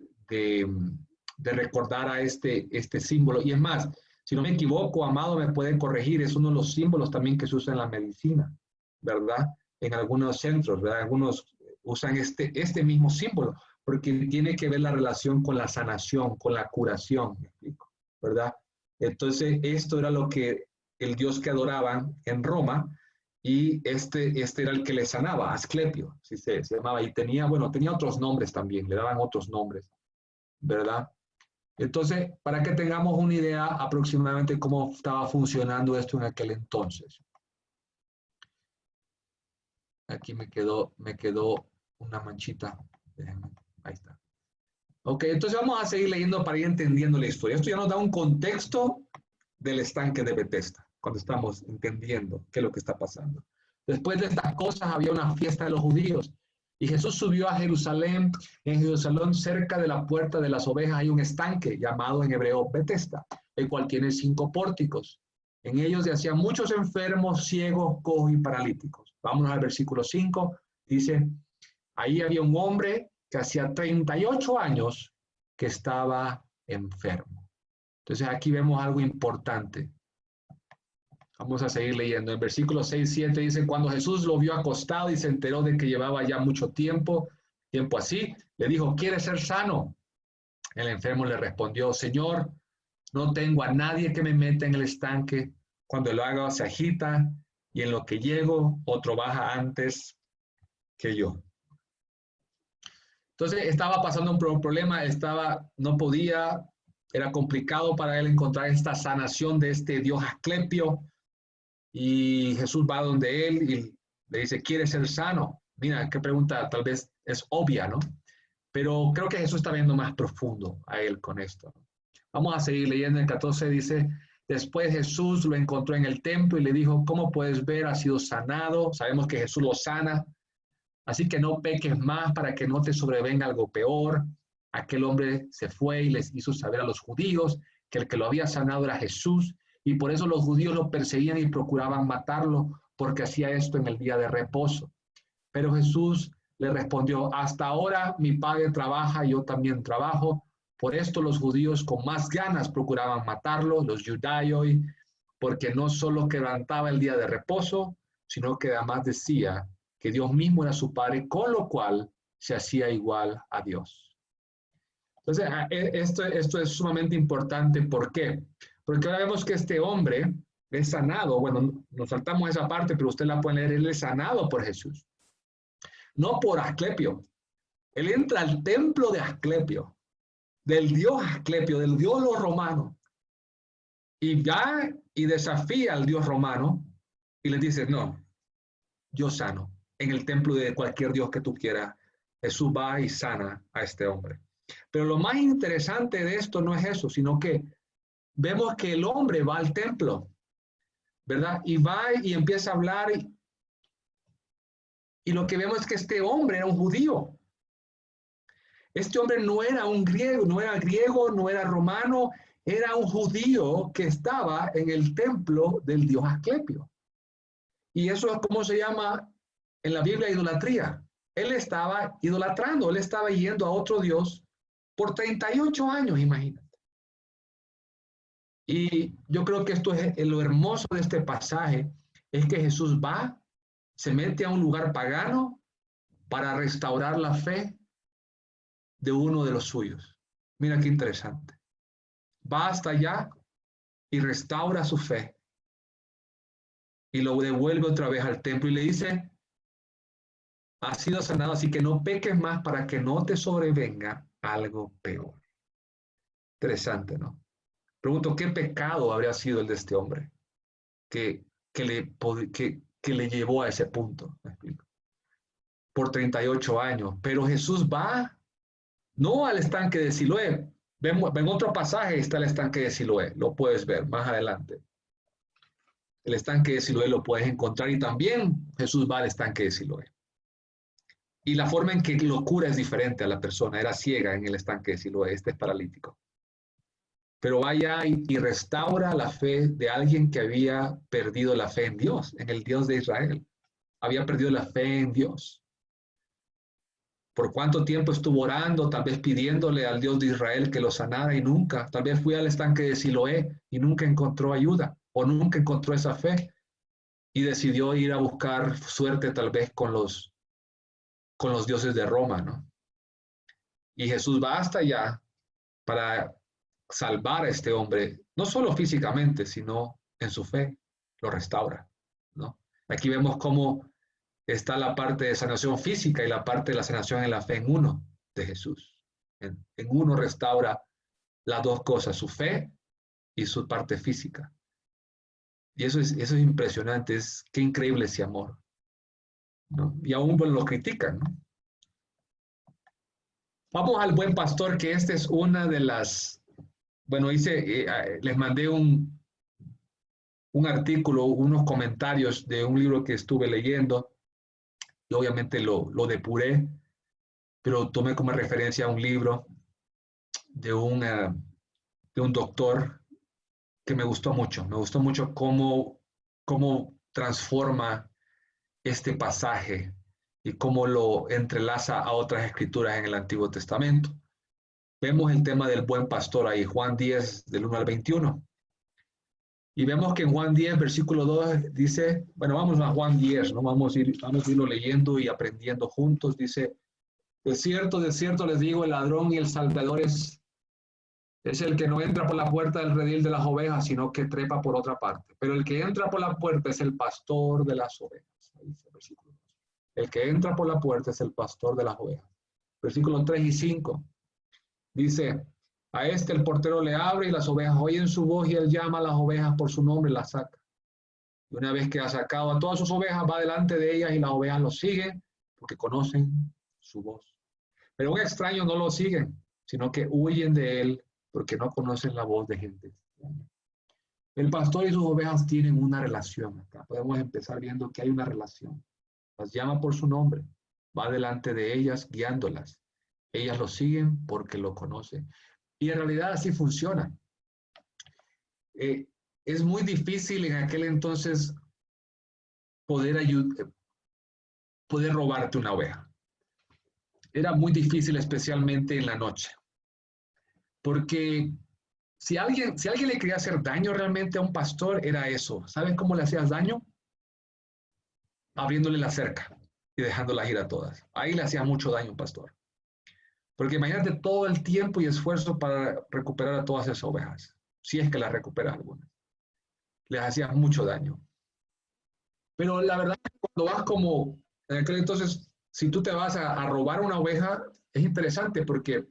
recordar a este símbolo. Y es más, si no me equivoco, Amado me puede corregir, es uno de los símbolos también que se usa en la medicina, ¿verdad? En algunos centros, ¿verdad? Algunos usan este mismo símbolo, porque tiene que ver la relación con la sanación, con la curación, ¿me explico? ¿Verdad? Entonces, esto era lo que el dios que adoraban en Roma, y este era el que le sanaba, Asclepio, ¿sí? Se llamaba, y tenía, bueno, tenía otros nombres también, le daban otros nombres, ¿verdad? Entonces, para que tengamos una idea aproximadamente cómo estaba funcionando esto en aquel entonces. Aquí me quedó una manchita. Ahí está. Ok, entonces vamos a seguir leyendo para ir entendiendo la historia. Esto ya nos da un contexto del estanque de Bethesda, cuando estamos entendiendo qué es lo que está pasando. Después de estas cosas había una fiesta de los judíos y Jesús subió a Jerusalén. En Jerusalén, cerca de la puerta de las ovejas, hay un estanque llamado en hebreo Bethesda, el cual tiene 5 pórticos. En ellos yacían muchos enfermos, ciegos, cojos y paralíticos. Vámonos al versículo 5. Dice, ahí había un hombre que hacía 38 años que estaba enfermo. Entonces aquí vemos algo importante. Vamos a seguir leyendo. En versículos 6 y 7 dice, cuando Jesús lo vio acostado y se enteró de que llevaba ya mucho tiempo así, le dijo, ¿quieres ser sano? El enfermo le respondió, Señor, no tengo a nadie que me meta en el estanque. Cuando lo haga se agita y en lo que llego, otro baja antes que yo. Entonces estaba pasando un problema, no podía, era complicado para él encontrar esta sanación de este dios Asclepio. Y Jesús va donde él y le dice, ¿quieres ser sano? Mira, qué pregunta, tal vez es obvia, ¿no? Pero creo que Jesús está viendo más profundo a él con esto. Vamos a seguir leyendo. En 14 dice, después Jesús lo encontró en el templo y le dijo, ¿cómo puedes ver? Ha sido sanado. Sabemos que Jesús lo sana. Así que no peques más para que no te sobrevenga algo peor. Aquel hombre se fue y les hizo saber a los judíos que el que lo había sanado era Jesús, y por eso los judíos lo perseguían y procuraban matarlo, porque hacía esto en el día de reposo. Pero Jesús le respondió, hasta ahora mi padre trabaja y yo también trabajo. Por esto los judíos con más ganas procuraban matarlo, los judaios, porque no solo quebrantaba el día de reposo, sino que además decía que Dios mismo era su padre, con lo cual se hacía igual a Dios. Entonces, esto es sumamente importante. ¿Por qué? Porque ahora vemos que este hombre es sanado. Bueno, nos saltamos esa parte, pero usted la puede leer. Él es sanado por Jesús. No por Asclepio. Él entra al templo de Asclepio, del dios Asclepio, del dios romano, y va y desafía al dios romano y le dice, no, yo sano. En el templo de cualquier dios que tú quieras, Jesús va y sana a este hombre. Pero lo más interesante de esto no es eso, sino que vemos que el hombre va al templo, ¿verdad? Y va y empieza a hablar y lo que vemos es que este hombre era un judío. Este hombre no era un griego, no era romano, era un judío que estaba en el templo del dios Asclepio. Y eso es como se llama en la Biblia idolatría. Él estaba idolatrando, él estaba yendo a otro dios por 38 años, imagínate. Y yo creo que esto es lo hermoso de este pasaje, es que Jesús va, se mete a un lugar pagano para restaurar la fe de uno de los suyos. Mira qué interesante. Va hasta allá y restaura su fe y lo devuelve otra vez al templo y le dice, has sido sanado, así que no peques más para que no te sobrevenga algo peor. Interesante, ¿no? Pregunto, ¿qué pecado habría sido el de este hombre que le llevó a ese punto? ¿Me explico? Por 38 años. Pero Jesús va no al estanque de Siloé. En otro pasaje está el estanque de Siloé. Lo puedes ver más adelante. El estanque de Siloé lo puedes encontrar y también Jesús va al estanque de Siloé. Y la forma en que lo cura es diferente a la persona. Era ciega en el estanque de Siloé, este es paralítico. Pero vaya y restaura la fe de alguien que había perdido la fe en Dios, en el Dios de Israel. Había perdido la fe en Dios. ¿Por cuánto tiempo estuvo orando, tal vez pidiéndole al Dios de Israel que lo sanara y nunca? Tal vez fue al estanque de Siloé y nunca encontró ayuda o nunca encontró esa fe y decidió ir a buscar suerte tal vez con los dioses de Roma, ¿no? Y Jesús va hasta allá para salvar a este hombre, no solo físicamente, sino en su fe, lo restaura, ¿no? Aquí vemos cómo está la parte de sanación física y la parte de la sanación en la fe en uno de Jesús. En uno restaura las dos cosas, su fe y su parte física. Y eso es impresionante, qué increíble ese amor, ¿no? Y aún lo critican, ¿no? Vamos al buen pastor, que esta es una de las, bueno, les mandé un artículo, unos comentarios de un libro que estuve leyendo, y obviamente lo depuré, pero tomé como referencia un libro de un doctor que me gustó mucho cómo transforma este pasaje y cómo lo entrelaza a otras escrituras en el Antiguo Testamento. Vemos el tema del buen pastor ahí, Juan 10, del 1 al 21. Y vemos que en Juan 10, versículo 2, dice, bueno, vamos a Juan 10, ¿no? Vamos a irlo leyendo y aprendiendo juntos. Dice, de cierto les digo, el ladrón y el salteador es el que no entra por la puerta del redil de las ovejas, sino que trepa por otra parte. Pero el que entra por la puerta es el pastor de las ovejas. Ahí dice el versículo 2. El que entra por la puerta es el pastor de las ovejas. Versículos 3 y 5. Dice, a este el portero le abre y las ovejas oyen su voz y él llama a las ovejas por su nombre y las saca. Y una vez que ha sacado a todas sus ovejas, va delante de ellas y las ovejas lo siguen porque conocen su voz. Pero un extraño no lo siguen, sino que huyen de él porque no conocen la voz de gente extraña. El pastor y sus ovejas tienen una relación. Acá podemos empezar viendo que hay una relación. Las llama por su nombre, va delante de ellas guiándolas. Ellas lo siguen porque lo conocen. Y en realidad así funciona. Es muy difícil en aquel entonces poder robarte una oveja. Era muy difícil, especialmente en la noche. Porque si alguien le quería hacer daño realmente a un pastor, era eso. ¿Sabes cómo le hacías daño? Abriéndole la cerca y dejándolas ir a todas. Ahí le hacía mucho daño a un pastor. Porque imagínate todo el tiempo y esfuerzo para recuperar a todas esas ovejas, si es que las recuperas algunas. Les hacías mucho daño. Pero la verdad es que cuando vas como, en aquel entonces, si tú te vas a robar una oveja, es interesante porque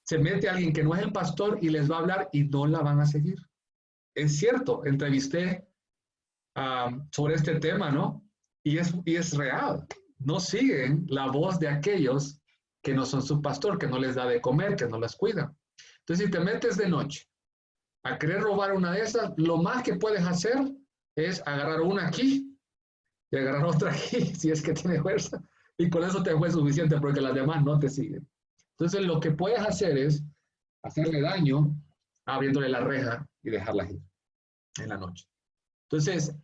se mete alguien que no es el pastor y les va a hablar y no la van a seguir. Es cierto, entrevisté sobre este tema, ¿no? Y es real. No siguen la voz de aquellos que no son su pastor, que no les da de comer, que no las cuida. Entonces, si te metes de noche a querer robar una de esas, lo más que puedes hacer es agarrar una aquí y agarrar otra aquí, si es que tiene fuerza. Y con eso te fue suficiente porque las demás no te siguen. Entonces, lo que puedes hacer es hacerle daño abriéndole la reja y dejarla ir en la noche. Entonces,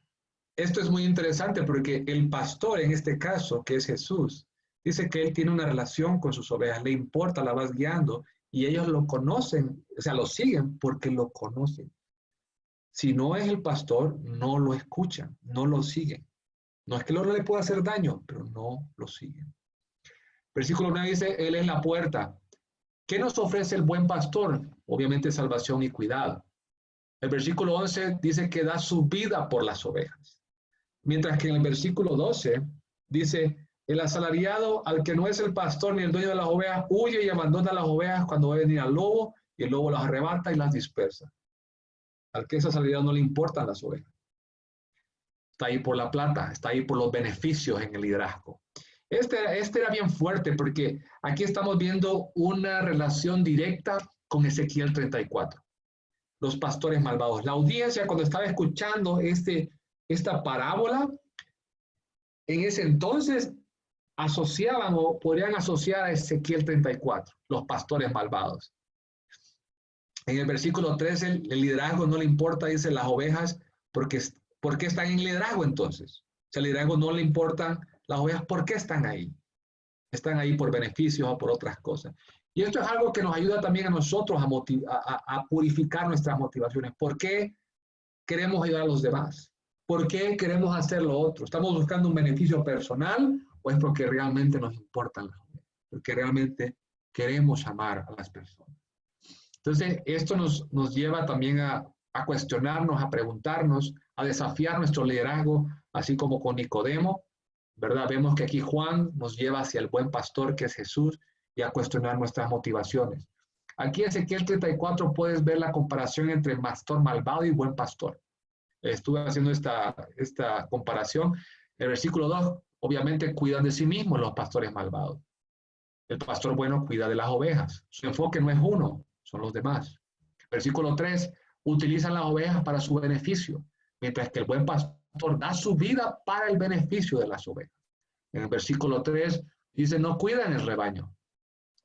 esto es muy interesante porque el pastor, en este caso, que es Jesús, dice que él tiene una relación con sus ovejas, le importa, la vas guiando y ellos lo conocen, o sea, lo siguen porque lo conocen. Si no es el pastor, no lo escuchan, no lo siguen. No es que no le pueda hacer daño, pero no lo siguen. Versículo 9 dice, él es la puerta. ¿Qué nos ofrece el buen pastor? Obviamente salvación y cuidado. El versículo 11 dice que da su vida por las ovejas. Mientras que en el versículo 12 dice, el asalariado al que no es el pastor ni el dueño de las ovejas huye y abandona las ovejas cuando va a venir al lobo y el lobo las arrebata y las dispersa. Al que es asalariado no le importan las ovejas. Está ahí por la plata, está ahí por los beneficios en el liderazgo. Este era bien fuerte porque aquí estamos viendo una relación directa con Ezequiel 34. Los pastores malvados. La audiencia cuando estaba escuchando este esta parábola, en ese entonces asociaban o podrían asociar a Ezequiel 34, los pastores malvados. En el versículo 13, el liderazgo no le importa, dice las ovejas, ¿por qué están en liderazgo entonces? Si al liderazgo no le importan las ovejas, ¿por qué están ahí? Están ahí por beneficios o por otras cosas. Y esto es algo que nos ayuda también a nosotros a purificar nuestras motivaciones. ¿Por qué queremos ayudar a los demás? ¿Por qué queremos hacer lo otro? ¿Estamos buscando un beneficio personal o es porque realmente nos importan las ovejas? Porque realmente queremos amar a las personas. Entonces, esto nos lleva también a cuestionarnos, a preguntarnos, a desafiar nuestro liderazgo, así como con Nicodemo, ¿verdad? Vemos que aquí Juan nos lleva hacia el buen pastor que es Jesús y a cuestionar nuestras motivaciones. Aquí en Ezequiel 34 puedes ver la comparación entre pastor malvado y buen pastor. Estuve haciendo esta comparación. El versículo 2, obviamente cuidan de sí mismos los pastores malvados. El pastor bueno cuida de las ovejas. Su enfoque no es uno, son los demás. Versículo 3, utilizan las ovejas para su beneficio, mientras que el buen pastor da su vida para el beneficio de las ovejas. En el versículo 3 dice, no cuidan el rebaño.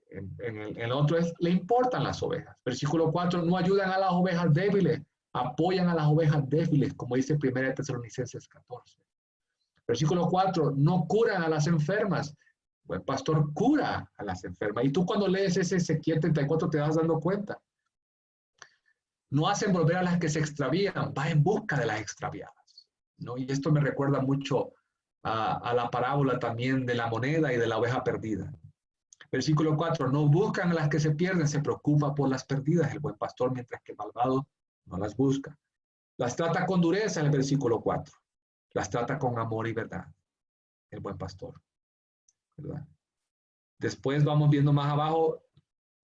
En el otro es, le importan las ovejas. Versículo 4, no ayudan a las ovejas débiles, apoyan a las ovejas débiles, como dice 1 Tesalonicenses 14. Versículo 4, no curan a las enfermas. Buen pastor cura a las enfermas. Y tú cuando lees ese Ezequiel 34 te vas dando cuenta. No hacen volver a las que se extravían, va en busca de las extraviadas, ¿no? Y esto me recuerda mucho a la parábola también de la moneda y de la oveja perdida. Versículo 4, no buscan a las que se pierden, se preocupa por las perdidas el buen pastor, mientras que el malvado no las busca. Las trata con dureza en el versículo 4, las trata con amor y verdad, el buen pastor, ¿verdad? Después vamos viendo más abajo,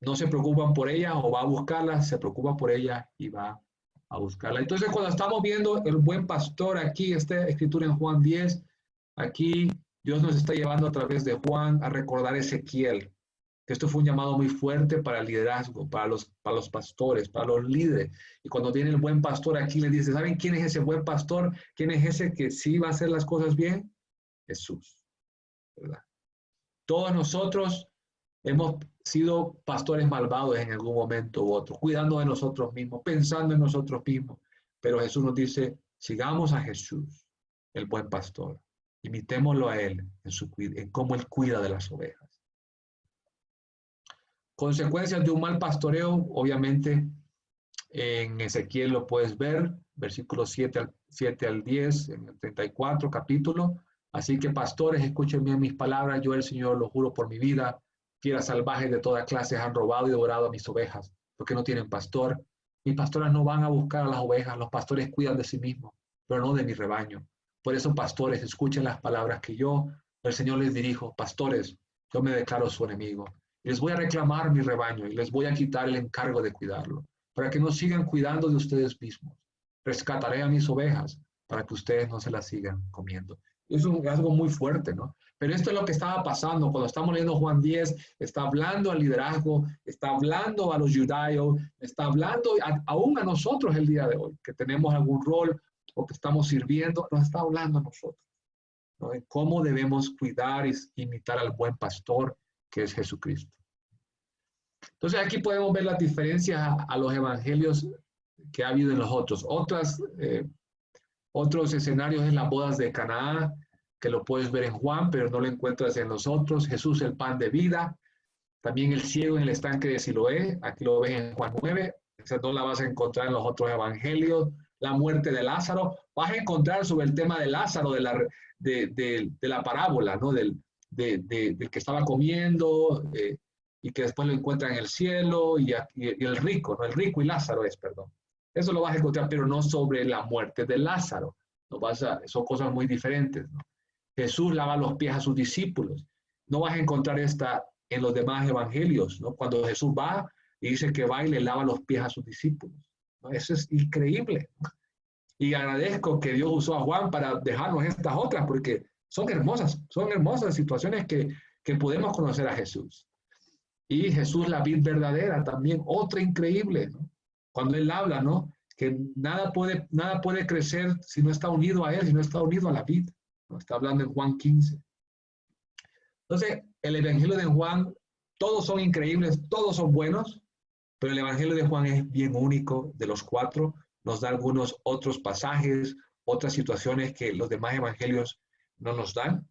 no se preocupan por ella o va a buscarla, se preocupa por ella y va a buscarla. Entonces, cuando estamos viendo el buen pastor aquí, esta escritura en Juan 10, aquí Dios nos está llevando a través de Juan a recordar Ezequiel, que esto fue un llamado muy fuerte para el liderazgo, para los pastores, para los líderes. Y cuando viene el buen pastor aquí, le dice, ¿saben quién es ese buen pastor? ¿Quién es ese que sí va a hacer las cosas bien? Jesús, ¿verdad? Todos nosotros hemos sido pastores malvados en algún momento u otro, cuidando de nosotros mismos, pensando en nosotros mismos. Pero Jesús nos dice, sigamos a Jesús, el buen pastor. Imitémoslo a Él en cómo Él cuida de las ovejas. Consecuencias de un mal pastoreo, obviamente, en Ezequiel lo puedes ver, versículos 7 al 10, en el 34 capítulo. Así que, pastores, escuchen bien mis palabras, yo el Señor lo juro por mi vida, fieras salvajes de toda clase han robado y devorado a mis ovejas, porque no tienen pastor. Mis pastores no van a buscar a las ovejas, los pastores cuidan de sí mismos, pero no de mi rebaño. Por eso, pastores, escuchen las palabras que yo, el Señor, les dirijo. Pastores, yo me declaro su enemigo. Y les voy a reclamar mi rebaño y les voy a quitar el encargo de cuidarlo, para que no sigan cuidando de ustedes mismos. Rescataré a mis ovejas para que ustedes no se las sigan comiendo. Es algo muy fuerte, ¿no? Pero esto es lo que estaba pasando cuando estamos leyendo Juan 10, está hablando al liderazgo, está hablando a los judíos, está hablando aún a nosotros el día de hoy, que tenemos algún rol o que estamos sirviendo, nos está hablando a nosotros, ¿no? De cómo debemos cuidar y imitar al buen pastor que es Jesucristo. Entonces aquí podemos ver las diferencias a los evangelios que ha habido en los otros. Otros escenarios en las bodas de Caná, que lo puedes ver en Juan, pero no lo encuentras en los otros. Jesús, el pan de vida. También el ciego en el estanque de Siloé, aquí lo ves en Juan 9. Esa no la vas a encontrar en los otros evangelios. La muerte de Lázaro. Vas a encontrar sobre el tema de Lázaro, de la parábola, ¿no? Del que estaba comiendo y que después lo encuentra en el cielo, y el rico, ¿no? El rico y Lázaro perdón. Eso lo vas a encontrar, pero no sobre la muerte de Lázaro. Son cosas muy diferentes, ¿no? Jesús lava los pies a sus discípulos. No vas a encontrar esta en los demás evangelios, ¿no? Cuando Jesús va y dice que va y le lava los pies a sus discípulos, ¿no? Eso es increíble, ¿no? Y agradezco que Dios usó a Juan para dejarnos estas otras, porque son hermosas situaciones que podemos conocer a Jesús. Y Jesús, la vid verdadera, también otra increíble, ¿no? Cuando él habla, ¿no? que nada puede crecer si no está unido a Él, si no está unido a la vid. ¿No? Está hablando en Juan 15. Entonces, el Evangelio de Juan, todos son increíbles, todos son buenos, pero el Evangelio de Juan es bien único de los cuatro. Nos da algunos otros pasajes, otras situaciones que los demás evangelios no nos dan.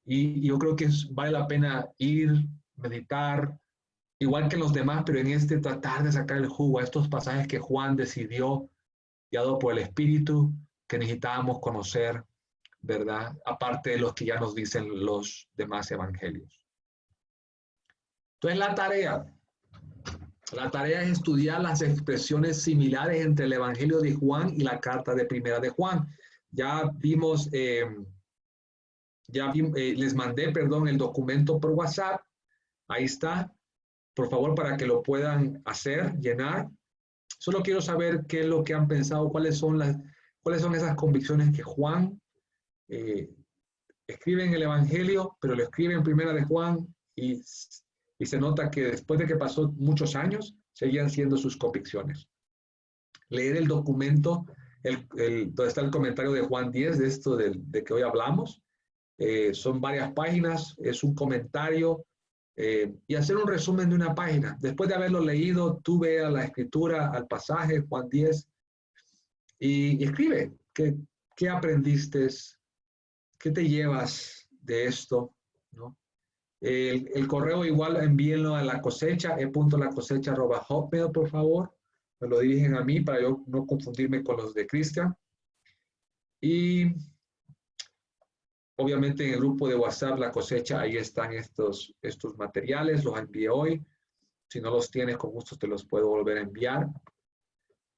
Y yo creo que vale la pena ir, meditar, igual que los demás, pero en este tratar de sacar el jugo a estos pasajes que Juan decidió, guiado por el Espíritu, que necesitábamos conocer, ¿verdad? Aparte de los que ya nos dicen los demás evangelios. Entonces la tarea es estudiar las expresiones similares entre el Evangelio de Juan y la carta de Primera de Juan. Ya vimos, les mandé, perdón, el documento por WhatsApp. Ahí está. Por favor, para que lo puedan hacer, llenar. Solo quiero saber qué es lo que han pensado, cuáles son esas convicciones que Juan escribe en el Evangelio, pero lo escribe en Primera de Juan y se nota que después de que pasó muchos años, seguían siendo sus convicciones. Leer el documento, donde está el comentario de Juan 10, de esto de que hoy hablamos. Son varias páginas, es un comentario, y hacer un resumen de una página. Después de haberlo leído, tú ve a la escritura, al pasaje, Juan 10, y escribe qué aprendiste, qué te llevas de esto, ¿no? El correo igual envíenlo a la cosecha, e.lacosecha@hotmail, por favor. Me lo dirigen a mí para yo no confundirme con los de Cristian. Y obviamente en el grupo de WhatsApp, La Cosecha, ahí están estos materiales, los envié hoy. Si no los tienes, con gusto te los puedo volver a enviar.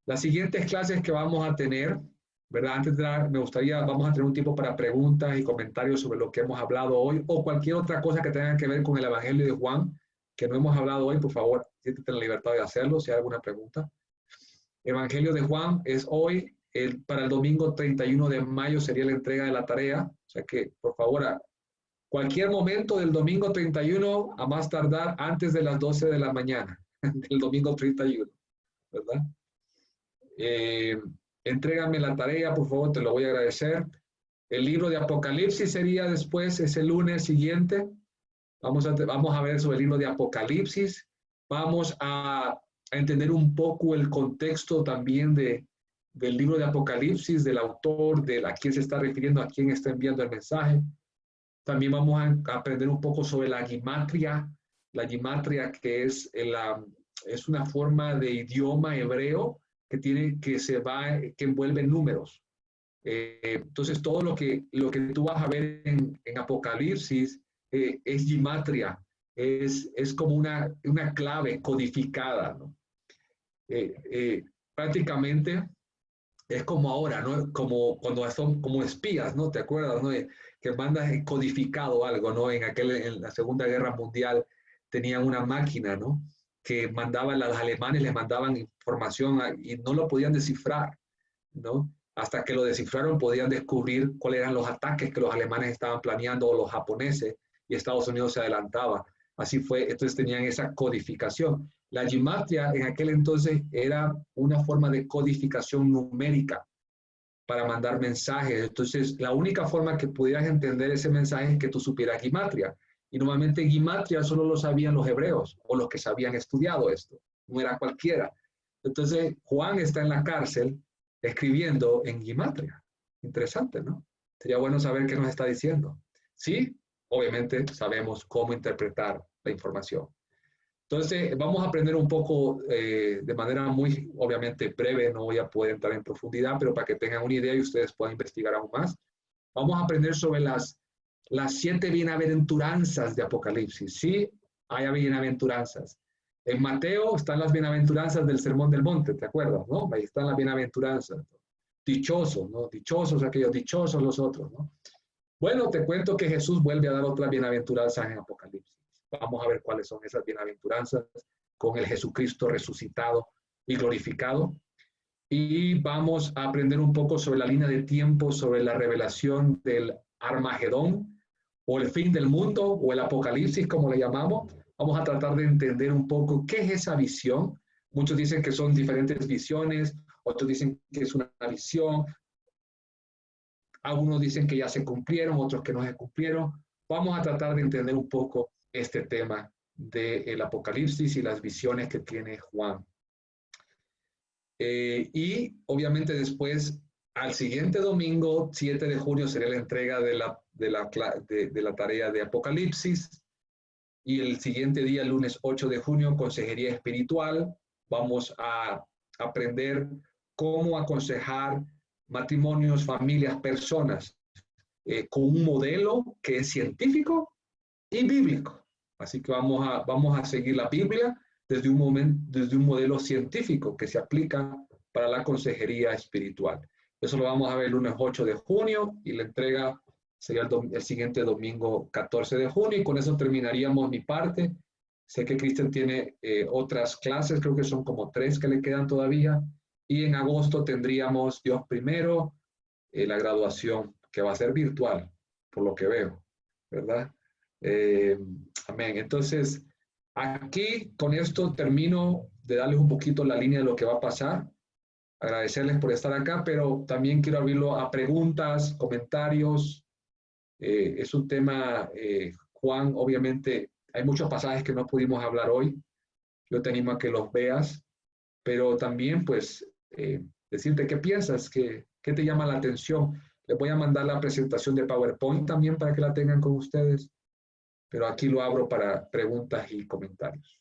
Las siguientes clases que vamos a tener, ¿verdad? Antes de vamos a tener un tiempo para preguntas y comentarios sobre lo que hemos hablado hoy o cualquier otra cosa que tenga que ver con el Evangelio de Juan, que no hemos hablado hoy, por favor, siéntete en la libertad de hacerlo si hay alguna pregunta. Evangelio de Juan es hoy, para el domingo 31 de mayo sería la entrega de la tarea, o sea que, por favor, a cualquier momento del domingo 31, a más tardar antes de las 12 de la mañana, del domingo 31, ¿verdad? Entrégame la tarea, por favor, te lo voy a agradecer. El libro de Apocalipsis sería después, ese lunes siguiente. Vamos a ver sobre el libro de Apocalipsis. Vamos a entender un poco el contexto también del libro de Apocalipsis, del autor, a quién se está refiriendo, a quién está enviando el mensaje. También vamos a aprender un poco sobre la gimatria que es una forma de idioma hebreo que envuelve números. Entonces, todo lo que tú vas a ver en Apocalipsis es gimatria, es como una clave codificada, ¿no? Prácticamente es como ahora, ¿no? Como cuando son como espías, ¿no? ¿Te acuerdas, no? Que mandas codificado algo, ¿no? En la Segunda Guerra Mundial tenían una máquina, ¿no? Que los alemanes les mandaban información y no lo podían descifrar, ¿no? Hasta que lo descifraron podían descubrir cuáles eran los ataques que los alemanes estaban planeando o los japoneses, y Estados Unidos se adelantaba. Así fue, entonces tenían esa codificación. La gimatria en aquel entonces era una forma de codificación numérica para mandar mensajes. Entonces, la única forma que pudieras entender ese mensaje es que tú supieras gimatria. Y normalmente gimatria solo lo sabían los hebreos o los que se habían estudiado esto. No era cualquiera. Entonces, Juan está en la cárcel escribiendo en gimatria. Interesante, ¿no? Sería bueno saber qué nos está diciendo. Sí, obviamente sabemos cómo interpretar la información. Entonces, vamos a aprender un poco de manera muy, obviamente, breve. No voy a poder entrar en profundidad, pero para que tengan una idea y ustedes puedan investigar aún más. Vamos a aprender sobre las 7 bienaventuranzas de Apocalipsis. Sí, hay bienaventuranzas. En Mateo están las bienaventuranzas del Sermón del Monte, ¿te acuerdas? ¿No? Ahí están las bienaventuranzas. Dichosos, ¿no? Dichosos aquellos, dichosos los otros, ¿no? Bueno, te cuento que Jesús vuelve a dar otras bienaventuranzas en Apocalipsis. Vamos a ver cuáles son esas bienaventuranzas con el Jesucristo resucitado y glorificado. Y vamos a aprender un poco sobre la línea de tiempo, sobre la revelación del Armagedón, o el fin del mundo, o el Apocalipsis, como le llamamos. Vamos a tratar de entender un poco qué es esa visión. Muchos dicen que son diferentes visiones otros dicen que es una visión, algunos dicen que ya se cumplieron, otros que no se cumplieron. Vamos a tratar de entender un poco este tema del Apocalipsis y las visiones que tiene Juan. Y obviamente después, al siguiente domingo, 7 de junio, sería la entrega de la tarea de Apocalipsis. Y el siguiente día, el lunes 8 de junio, consejería espiritual. Vamos a aprender cómo aconsejar matrimonios, familias, personas, con un modelo que es científico y bíblico. Así que vamos a seguir la Biblia desde un modelo científico que se aplica para la consejería espiritual. Eso lo vamos a ver el lunes 8 de junio y la entrega sería el siguiente domingo 14 de junio, y con eso terminaríamos mi parte. Sé que Cristian tiene otras clases, creo que son como 3 que le quedan todavía, y en agosto tendríamos, Dios primero, la graduación, que va a ser virtual, por lo que veo, ¿verdad? Amén. Entonces, aquí con esto termino de darles un poquito la línea de lo que va a pasar. Agradecerles por estar acá, pero también quiero abrirlo a preguntas, comentarios. Es un tema, Juan, obviamente, hay muchos pasajes que no pudimos hablar hoy. Yo te animo a que los veas, pero también, pues, decirte qué piensas, qué te llama la atención. Les voy a mandar la presentación de PowerPoint también para que la tengan con ustedes, pero aquí lo abro para preguntas y comentarios.